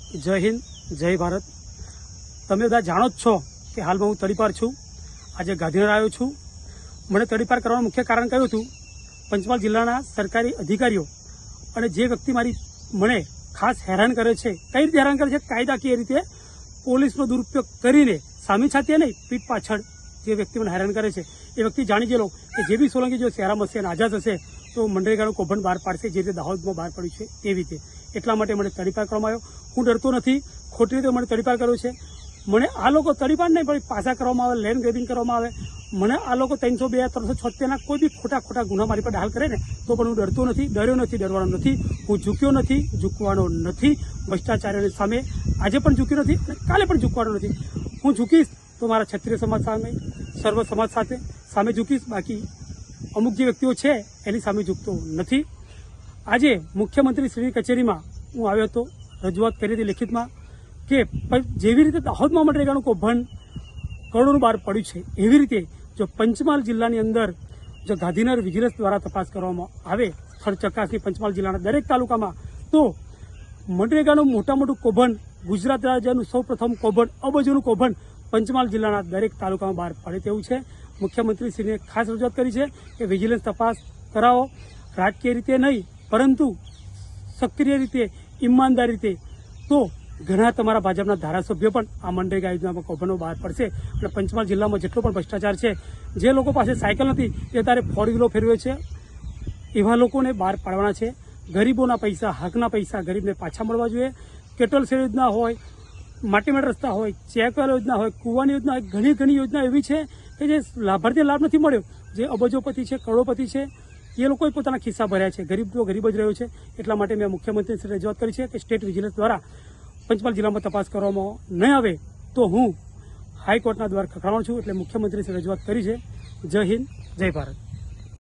જય હિન્દ, જય ભારત। તમે બધા જાણો જ છો કે હાલમાં હું તડીપાર છું। આજે ગાંધીનગર આવ્યો છું। મને તડીપાર કરવાનું મુખ્ય કારણ કયું હતું? પંચમહાલ જિલ્લાના સરકારી અધિકારીઓ અને જે વ્યક્તિ મને ખાસ હેરાન કરે છે, કઈ રીતે હેરાન કરે છે? કાયદાકીય રીતે પોલીસનો દુરુપયોગ કરીને, સામી છાતીએ નહીં, પીઠ પાછળ જે વ્યક્તિ મને હેરાન કરે છે એ વ્યક્તિ જાણી ગયેલો કે જે બી સોલંકી જો શહેરામ હશે અને આઝાદ હશે તો મનરેગાનું કૌભાંડ બહાર પાડશે, જે રીતે દાહોદમાં બહાર પડ્યું છે તેવી રીતે। એટલા માટે મને તડીપાર કરવામાં આવ્યો। હું ડરતો નથી, ખોટી રીતે મને તડીપાર કર્યો છે। મને આ લોકો તડીપાર નહીં પણ પાછા કરવામાં આવે, લેન્ડ ગ્રેબિંગ કરવામાં આવે। મને આ લોકો 302, 376ના કોઈ બી ખોટા ગુના મારી પર દાખલ કરે ને તો પણ હું ડરતો નથી, ડર્યો નથી, ડરવાનો નથી। હું ઝૂક્યો નથી, ઝૂકવાનો નથી ભ્રષ્ટાચારીઓની સામે। આજે પણ ઝૂક્યો નથી અને કાલે પણ ઝૂકવાનો નથી। હું ઝૂકીશ તો મારા ક્ષત્રિય સમાજ સામે, સર્વ સમાજ સામે ઝૂકીશ, બાકી અમુક જે વ્યક્તિઓ છે એની સામે ઝૂકતો નથી। આજે મુખ્યમંત્રી શ્રીની કચેરીમાં હું આવ્યો હતો, રજૂઆત કરી હતી લેખિતમાં કે જેવી રીતે દાહોદમાં મનરેગાનું કૌભાંડ કરોડોનું બહાર પડ્યું છે, એવી રીતે જો પંચમહાલ જિલ્લાની અંદર જો ગાંધીનગર વિજિલન્સ દ્વારા તપાસ કરવામાં આવે, સ્થળ ચકાસણી પંચમહાલ જિલ્લાના દરેક તાલુકામાં, તો મનરેગાનું મોટું કૌભાંડ, ગુજરાત રાજ્યનું સૌપ્રથમ કૌભાંડ, અબજોનું કૌભાંડ પંચમહાલ જિલ્લાના દરેક તાલુકામાં બહાર પડે તેવું છે। મુખ્યમંત્રીશ્રીને ખાસ રજૂઆત કરી છે કે વિજિલન્સ તપાસ કરાવો, રાજકીય રીતે નહીં પરંતુ સક્રિય રીતે, ઈમાનદાર રીતે, તો ઘણા તમારા ભાજપના ધારાસભ્યો પણ આ મનરેગા યોજનામાં કૌભાંડો બહાર પડશે અને પંચમહાલ જિલ્લામાં જેટલો પણ ભ્રષ્ટાચાર છે, જે લોકો પાસે સાયકલ નથી તે તારે 4 વ્હીલો ફેરવે છે, એવા લોકોને બહાર પાડવાના છે। ગરીબોના પૈસા, હકના પૈસા ગરીબને પાછા મળવા જોઈએ। કેટલ શેર યોજના હોય, માટીમેટ રસ્તા હોય, ચેકવેલ યોજના હોય, કુવાની યોજના હોય, ઘણી યોજના એવી છે કે જે લાભાર્થીને લાભ નથી મળ્યો, જે અબજોપતિ છે, કરોડોપતિ છે, એ લોકોએ પોતાના ખિસ્સા ભર્યા છે। ગરીબ તો ગરીબ જ રહ્યો છે। એટલા માટે મેં મુખ્યમંત્રીશ્રીને રજૂઆત કરી છે કે સ્ટેટ વિજિલન્સ દ્વારા પંચમહાલ જિલ્લામાં તપાસ કરવામાં નહીં આવે તો હું હાઈકોર્ટના દ્વાર ખખડાવવાનો છું। એટલે મુખ્યમંત્રીશ્રીને રજૂઆત કરી છે। જય હિન્દ, જય ભારત।